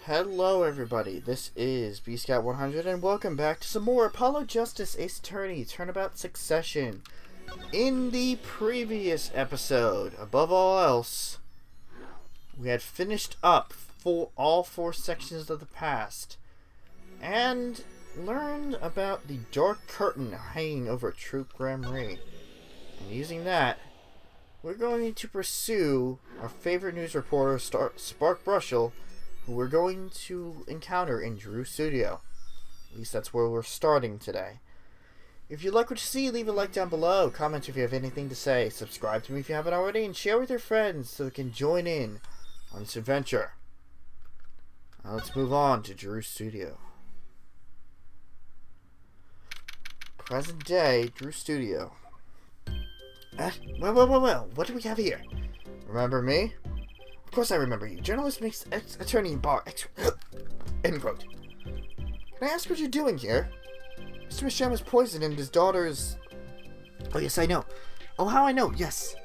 Hello everybody, this is B-Scout100 and welcome back to some more Apollo Justice Ace Attorney Turnabout Succession. In the previous episode, above all else, we had finished up all four sections of the past and learned about the dark curtain hanging over True Grand Marie. And using that, we're going to pursue our favorite news reporter, Spark Brushel, who we're going to encounter in Drew's studio. At least that's where we're starting today. If you like what you see, leave a like down below, comment if you have anything to say, subscribe to me if you haven't already, and share with your friends so they can join in on this adventure. Now let's move on to Drew's studio. Present day, Drew's studio. Well, what do we have here? Remember me? Of course I remember you. Journalist makes attorney in bar. End quote. Can I ask what you're doing here? Mr. Michelle was poisoned and his daughter's... Oh, yes, I know. Oh, how I know, yes.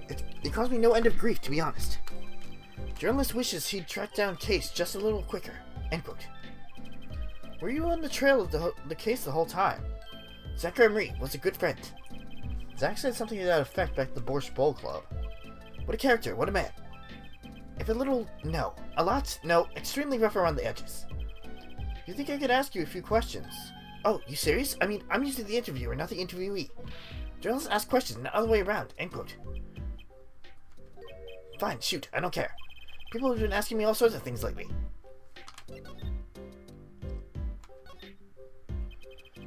It caused me no end of grief, to be honest. Journalist wishes he'd tracked down Case just a little quicker. End quote. Were you on the trail of the case the whole time? Zachary Marie was a good friend. Zach said something to that effect back at the Borscht Bowl Club. What a character, what a man. If a little, no. A lot, no. Extremely rough around the edges. You think I could ask you a few questions? Oh, you serious? I mean, I'm usually the interviewer, not the interviewee. Journalists ask questions, not the other way around. End quote. Fine, shoot. I don't care. People have been asking me all sorts of things lately.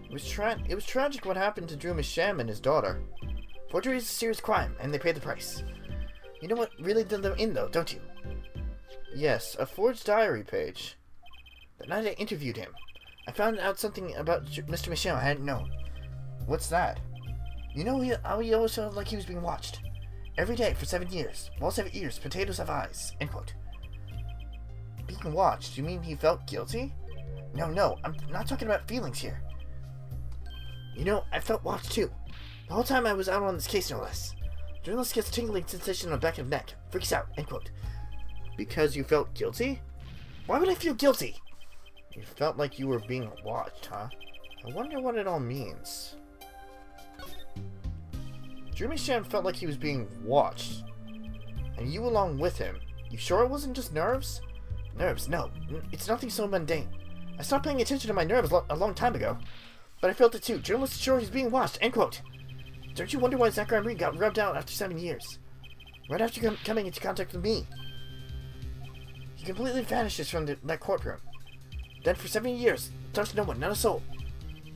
It was tragic what happened to Drew Misham and his daughter. Forgery is a serious crime, and they paid the price. You know what really did them in, though, don't you? Yes, a forged diary page. The night I interviewed him, I found out something about Mr. Michel I hadn't known. What's that? You know how he always felt like he was being watched? Every day for 7 years. Walls have ears, potatoes have eyes. End quote. Being watched? You mean he felt guilty? No, I'm not talking about feelings here. You know, I felt watched too. The whole time I was out on this case, no less. Journalist gets a tingling sensation on the back of the neck. Freaks out. End quote. Because you felt guilty? Why would I feel guilty? You felt like you were being watched, huh? I wonder what it all means. Drew Misham felt like he was being watched. And you along with him. You sure it wasn't just nerves? Nerves? No. It's nothing so mundane. I stopped paying attention to my nerves a long time ago. But I felt it too. Journalist is sure he's being watched. End quote. Don't you wonder why Zachary Marie got rubbed out after 7 years? Right after coming into contact with me. He completely vanishes from that courtroom. Then for 7 years, touched no one, not a soul.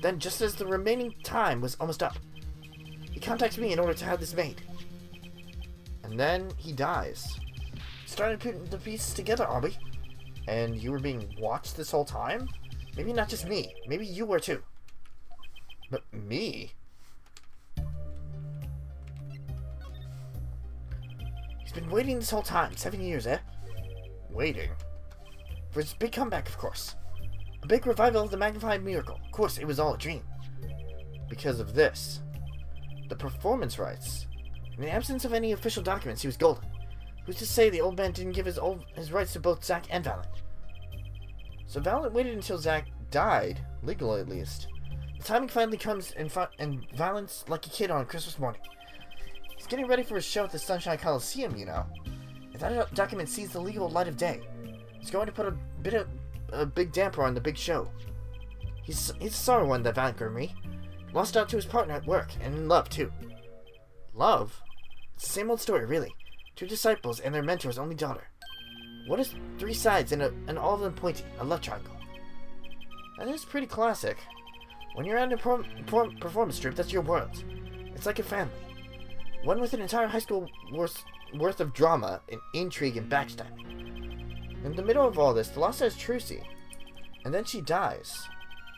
Then, just as the remaining time was almost up, he contacts me in order to have this made. And then he dies. Started putting the pieces together, are we? And you were being watched this whole time? Maybe not just me. Maybe you were too. But me? He's been waiting this whole time. 7 years, eh? Waiting? For his big comeback, of course. A big revival of the magnified miracle. Of course, it was all a dream. Because of this. The performance rights. In the absence of any official documents, he was golden. Who's to say the old man didn't give his rights to both Zach and Valiant? So Valiant waited until Zach died, legally at least. The timing finally comes, and Valiant's like a kid on Christmas morning. He's getting ready for his show at the Sunshine Coliseum, you know. If that document sees the legal light of day, he's going to put a big damper on the big show. He's a sorry one, that Valiant Marie. Lost out to his partner at work, and in love, too. Love? It's the same old story, really. Two disciples and their mentor's only daughter. What is 3 sides and all of them pointing? A love triangle. That is pretty classic. When you're at a performance troupe, that's your world. It's like a family. One with an entire high school worth of drama and intrigue and backstabbing. In the middle of all this, Thalassa is Trucy. And then she dies.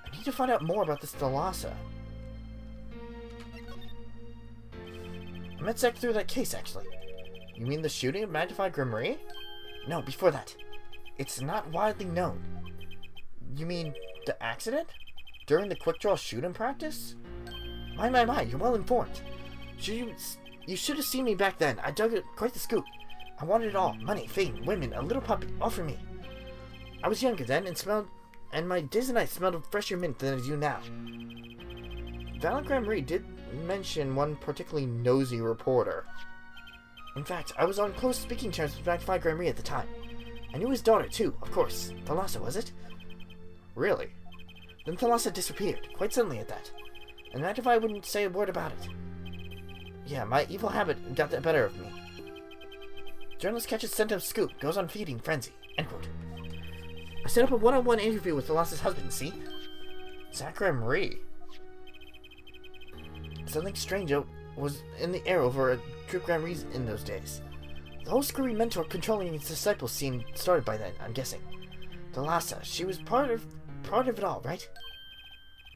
I need to find out more about this Thalassa. I met Zach through that case, actually. You mean the shooting of Magnified Grand Marie? No, before that. It's not widely known. You mean the accident? During the quick draw shoot-in practice? My, you're well informed. You should have seen me back then. I dug quite the scoop. I wanted it all. Money, fame, women, a little puppy. All for me. I was younger then and my days and nights smelled of fresher mint than I do now. Valentine Marie did mention one particularly nosy reporter. In fact, I was on close speaking terms with Magnify Grammary at the time. I knew his daughter, too, of course. Thalassa, was it? Really? Then Thalassa disappeared, quite suddenly at that. And Magnify wouldn't say a word about it. Yeah, my evil habit got the better of me. Journalist catches scent of scoop, goes on feeding frenzy. End quote. I set up a one-on-one interview with Thalassa's husband, see? Zach Grammary. Something strange was in the air over Troop Grammari's in those days. The whole screwy mentor controlling his disciples scene started by then, I'm guessing. Thalassa, she was part of it all, right?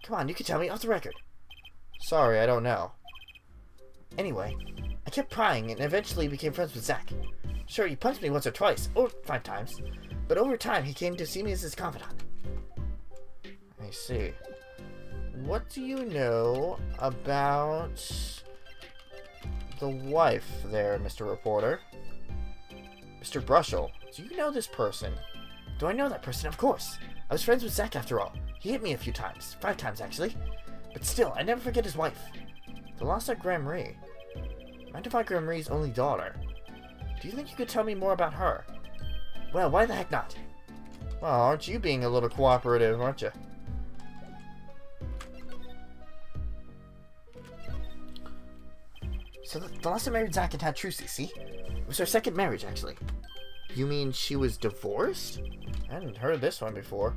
Come on, you can tell me off the record. Sorry, I don't know. Anyway, I kept prying and eventually became friends with Zach. Sure, he punched me once or twice, or 5 times, but over time he came to see me as his confidant. I see. What do you know about the wife there, Mr. Reporter? Mr. Brushel, do you know this person? Do I know that person? Of course. I was friends with Zach after all. He hit me a few times. 5 times, actually. But still, I never forget his wife. Thalassa Grammary. Magnify Grammari's only daughter. Do you think you could tell me more about her? Well, why the heck not? Well, aren't you being a little cooperative, aren't you? So Thalassa married Zach and had Trucy, see? It was her second marriage, actually. You mean she was divorced? I hadn't heard of this one before.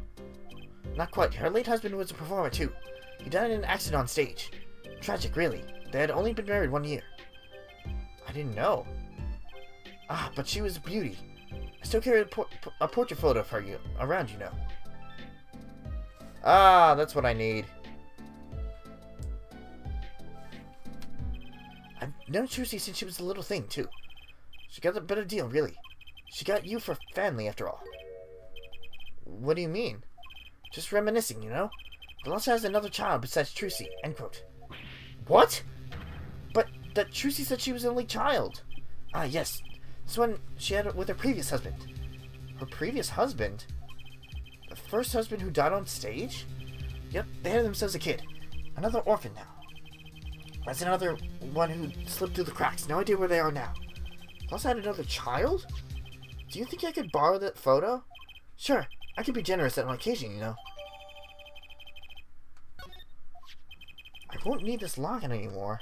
Not quite. Her late husband was a performer, too. He died in an accident on stage. Tragic, really. They had only been married 1 year. I didn't know. Ah, but she was a beauty. I still carry a portrait photo of her around, you know. Ah, that's what I need. I've known Suzie since she was a little thing, too. She got a better deal, really. She got you for family, after all. What do you mean? Just reminiscing, you know? Thalassa has another child besides Trucy. End quote. What? But that Trucy said she was the only child. Ah, yes. This one she had with her previous husband. Her previous husband? The first husband who died on stage? Yep, they had themselves a kid. Another orphan now. That's another one who slipped through the cracks. No idea where they are now. Thalassa had another child? Do you think I could borrow that photo? Sure, I could be generous on occasion, you know. I won't need this login anymore.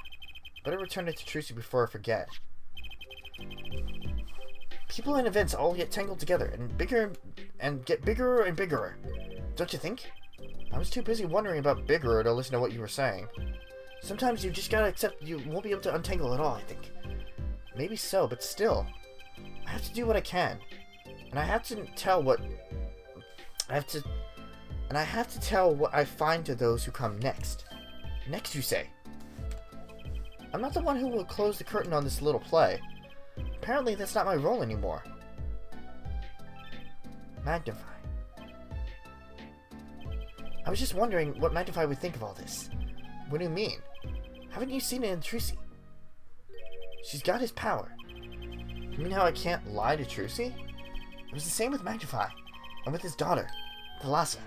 Better return it to Trucy before I forget. People and events all get tangled together and get bigger and bigger. Don't you think? I was too busy wondering about bigger to listen to what you were saying. Sometimes you just gotta accept you won't be able to untangle it all, I think. Maybe so, but still. I have to do what I can. And I have to tell what I find to those who come next. Next, you say? I'm not the one who will close the curtain on this little play. Apparently, that's not my role anymore. Magnify. I was just wondering what Magnify would think of all this. What do you mean? Haven't you seen it in Trucy? She's got his power. You mean how I can't lie to Trucy? It was the same with Magnify, and with his daughter, Thalassa.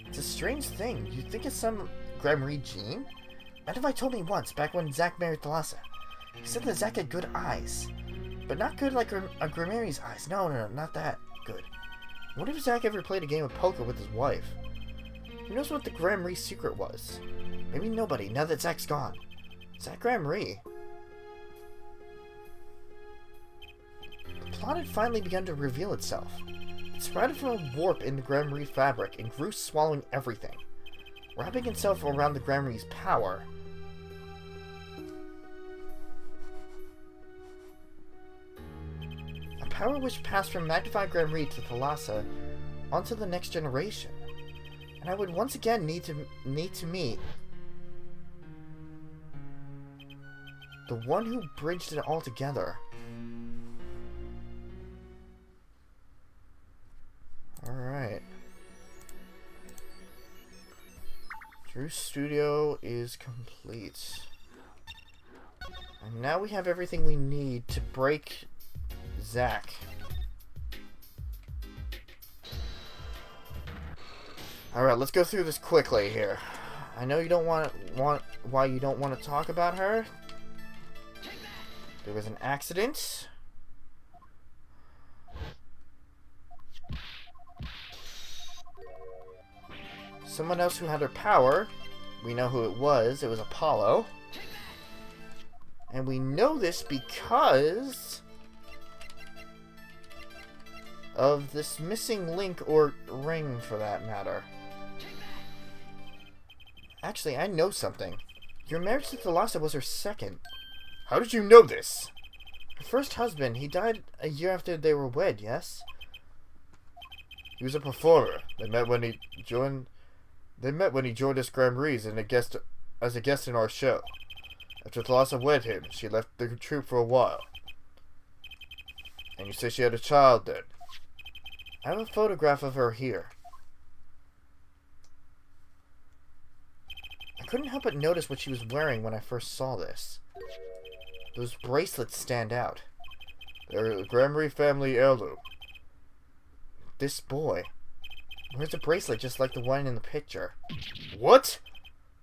It's a strange thing. You think it's some Grammary gene? Magnify told me once, back when Zach married Thalassa. He said that Zach had good eyes. But not good like a Grammari's eyes. No, not that good. What if Zach ever played a game of poker with his wife? Who knows what the Grammary secret was? Maybe nobody, now that Zach's gone. Zach Grammary. The plot had finally begun to reveal itself. It sprouted from a warp in the Grammary fabric and grew, swallowing everything, wrapping itself around the Grammary's power. A power which passed from Magnified Grammary to Thalassa onto the next generation. And I would once again need to meet the one who bridged it all together. Alright. Drew's studio is complete. And now we have everything we need to break Zach. Alright, let's go through this quickly here. I know you don't want why you don't want to talk about her. There was an accident. Someone else who had her power. We know who it was. It was Apollo. And we know this because of this missing link or ring, for that matter. Actually, I know something. Your marriage to Thalassa was her second. How did you know this? Her first husband, he died a year after they were wed, yes? He was a performer. They met when he joined us Grand Prix as a guest in our show. After Thalassa wed him, she left the troupe for a while. And you say she had a child then? I have a photograph of her here. I couldn't help but notice what she was wearing when I first saw this. Those bracelets stand out. They're a Grand Prix family heirloom. This boy wears a bracelet just like the one in the picture. What?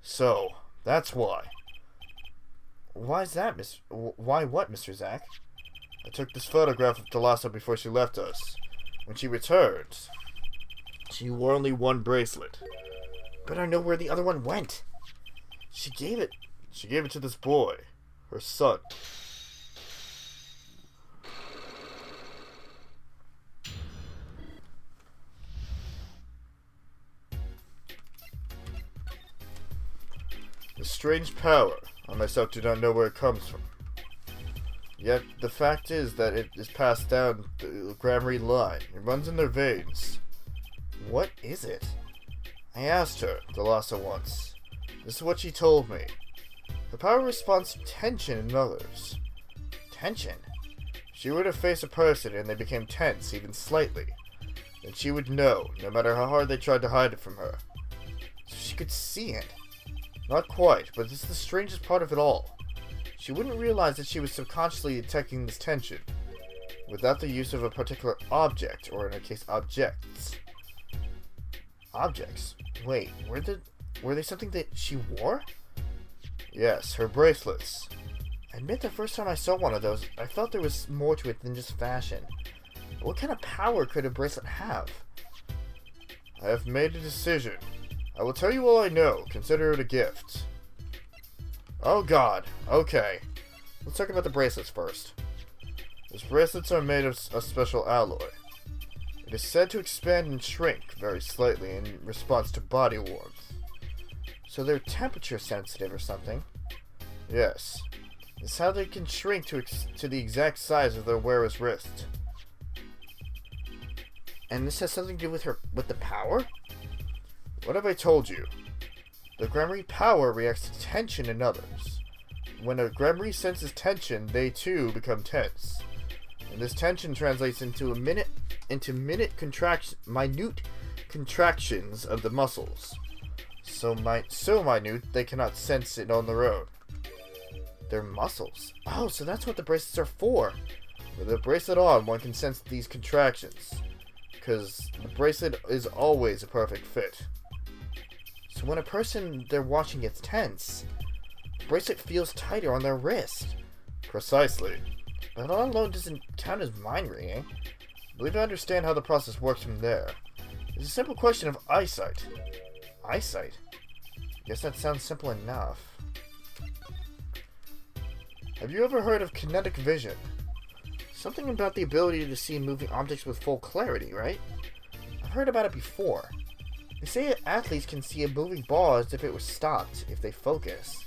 So, that's why. Why is that, Why what, Mr. Zack? I took this photograph of Thalassa before she left us. When she returned, she wore only one bracelet. But I know where the other one went. She gave it to this boy, her son. A strange power. I myself do not know where it comes from. Yet, the fact is that it is passed down the Grand Prix line. It runs in their veins. What is it? I asked her, Thalassa, once. This is what she told me. The power responds to tension in others. Tension? She were to face a person and they became tense, even slightly. Then she would know, no matter how hard they tried to hide it from her. So she could see it. Not quite, but this is the strangest part of it all. She wouldn't realize that she was subconsciously detecting this tension, without the use of a particular object, or in her case, objects. Objects? Wait, were they something that she wore? Yes, her bracelets. I admit the first time I saw one of those, I felt there was more to it than just fashion. But what kind of power could a bracelet have? I have made a decision. I will tell you all I know. Consider it a gift. Oh god. Okay. Let's talk about the bracelets first. These bracelets are made of a special alloy. It is said to expand and shrink very slightly in response to body warmth. So they're temperature sensitive or something? Yes. It's how they can shrink to the exact size of their wearer's wrist. And this has something to do with the power? What have I told you? The Grand Prix power reacts to tension in others. When a Grand Prix senses tension, they too become tense. And this tension translates into minute contractions of the muscles. So minute they cannot sense it on their own. They're muscles. Oh, so that's what the bracelets are for. With a bracelet on, one can sense these contractions. Because the bracelet is always a perfect fit. So when a person they're watching gets tense, the bracelet feels tighter on their wrist. Precisely. But that alone doesn't count as mind reading. I believe I understand how the process works from there. It's a simple question of eyesight. Eyesight? Guess that sounds simple enough. Have you ever heard of kinetic vision? Something about the ability to see moving objects with full clarity, right? I've heard about it before. They say athletes can see a moving ball as if it was stopped, if they focus.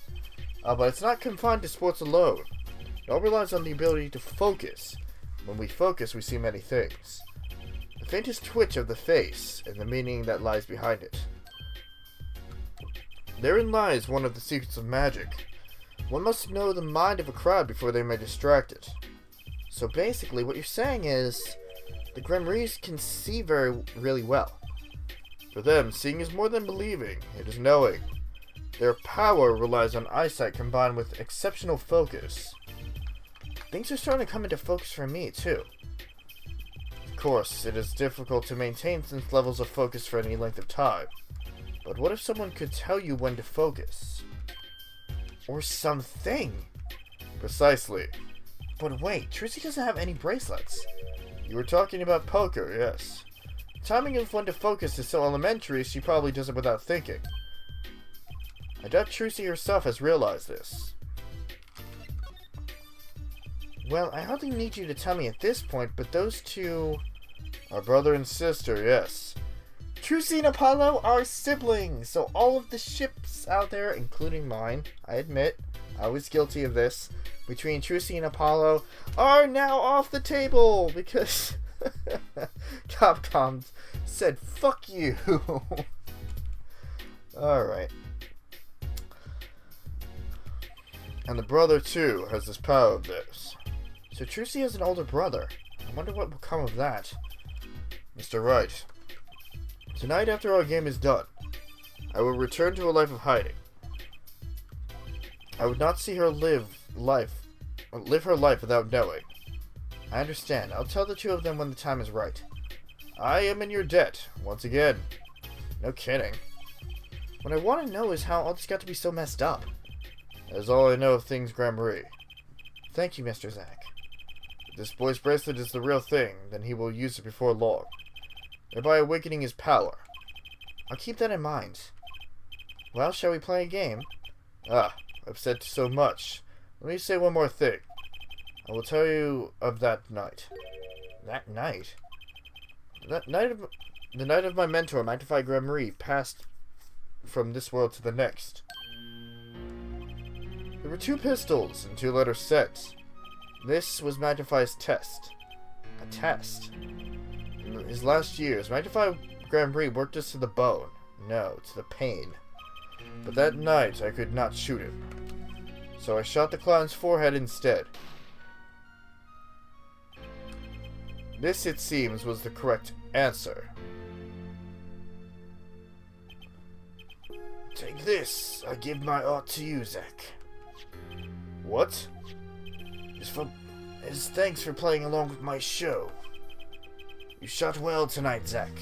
But it's not confined to sports alone. It all relies on the ability to focus. When we focus, we see many things. The faintest twitch of the face, and the meaning that lies behind it. Therein lies one of the secrets of magic. One must know the mind of a crowd before they may distract it. So basically, what you're saying is, the Grand Prix can see really well. For them, seeing is more than believing, it is knowing. Their power relies on eyesight combined with exceptional focus. Things are starting to come into focus for me, too. Of course, it is difficult to maintain such levels of focus for any length of time. But what if someone could tell you when to focus? Or something? Precisely. But wait, Suzie doesn't have any bracelets. You were talking about poker, yes. Timing of when to focus is so elementary, she probably does it without thinking. I doubt Suzie herself has realized this. Well, I hardly need you to tell me at this point, but those two are brother and sister, yes. Suzie and Apollo are siblings, so all of the ships out there, including mine, I admit, I was guilty of this, between Suzie and Apollo, are now off the table, because Capcom said, fuck you. Alright. And the brother, too, has this power of theirs. So Suzie has an older brother. I wonder what will come of that. Mr. Wright. Tonight, after our game is done, I will return to a life of hiding. I would not see her live her life without knowing. I understand. I'll tell the two of them when the time is right. I am in your debt, once again. No kidding. What I want to know is how all this got to be so messed up. That is all I know of things Gramarye. Thank you, Mr. Zack. If this boy's bracelet is the real thing, then he will use it before long, thereby awakening his power. I'll keep that in mind. Well, shall we play a game? I've said so much. Let me say one more thing. I will tell you of that night. That night? The night of my mentor, Minty Fresh, passed from this world to the next. There were 2 pistols and 2 letters sent. This was Minty's test. A test? In his last years, Minty Fresh worked us to the bone. No, to the pain. But that night, I could not shoot him. So I shot the clown's forehead instead. This, it seems, was the correct answer. Take this. I give my art to you, Zack. What? As thanks for playing along with my show. You shot well tonight, Zack.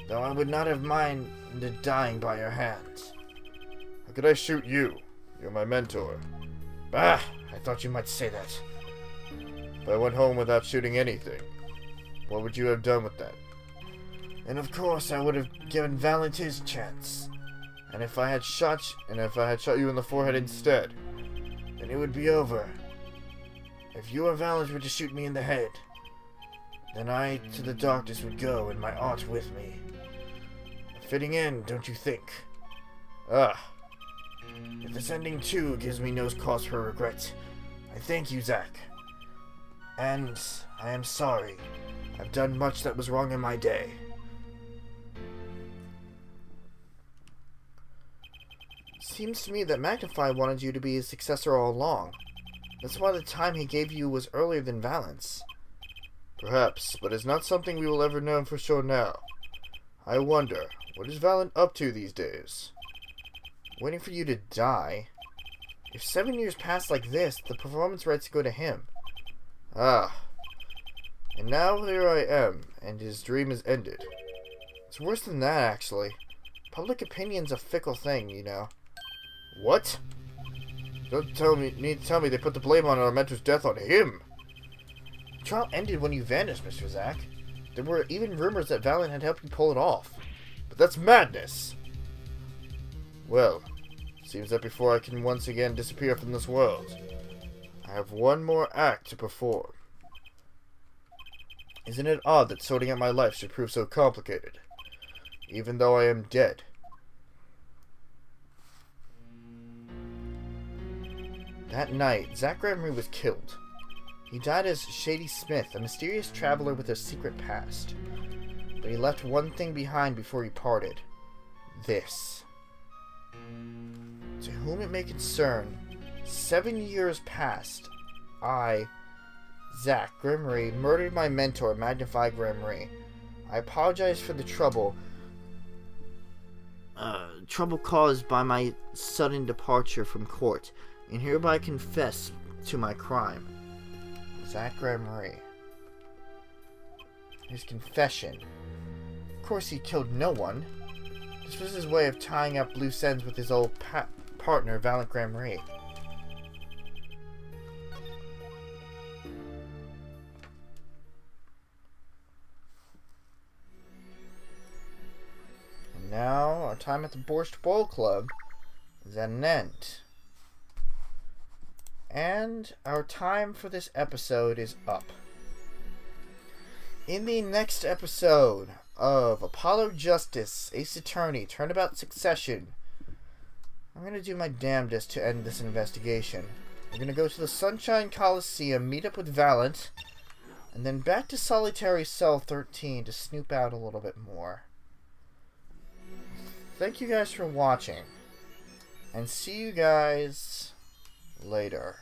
Though I would not have minded dying by your hand. How could I shoot you? You're my mentor. Bah! I thought you might say that. If I went home without shooting anything, what would you have done with that? And of course I would have given Valent his chance. And if I had shot you in the forehead instead, then it would be over. If you or Valent were to shoot me in the head, then I to the darkness would go and my art with me. A fitting end, don't you think? If this ending too gives me no cause for regret, I thank you, Zack. And I am sorry. I've done much that was wrong in my day. Seems to me that Magnify wanted you to be his successor all along. That's why the time he gave you was earlier than Valent's. Perhaps, but it's not something we will ever know for sure now. I wonder, what is Valent up to these days? Waiting for you to die? If 7 years pass like this, the performance rights go to him. And now here I am, and his dream is ended. It's worse than that, actually. Public opinion's a fickle thing, you know. What? Don't tell me they put the blame on our mentor's death on him. The trial ended when you vanished, Mr. Zack. There were even rumors that Valent had helped you pull it off. But that's madness! Well, seems that before I can once again disappear from this world, I have one more act to perform. Isn't it odd that sorting out my life should prove so complicated, even though I am dead? That night, Zack Gramarye was killed. He died as Shady Smith, a mysterious traveler with a secret past. But he left one thing behind before he parted. This. To whom it may concern, 7 years passed. I, Zack Gramarye, murdered my mentor, Minty Fresh. I apologize for the trouble caused by my sudden departure from court, and hereby confess to my crime. Zack Gramarye. His confession. Of course he killed no one. This was his way of tying up loose ends with his old partner, Valiant Graham Ray. And now, our time at the Borscht Bowl Club is at an end. And our time for this episode is up. In the next episode of Apollo Justice, Ace Attorney, Turnabout Succession, I'm going to do my damnedest to end this investigation. We're going to go to the Sunshine Coliseum, meet up with Valiant, and then back to Solitary Cell 13 to snoop out a little bit more. Thank you guys for watching, and see you guys later.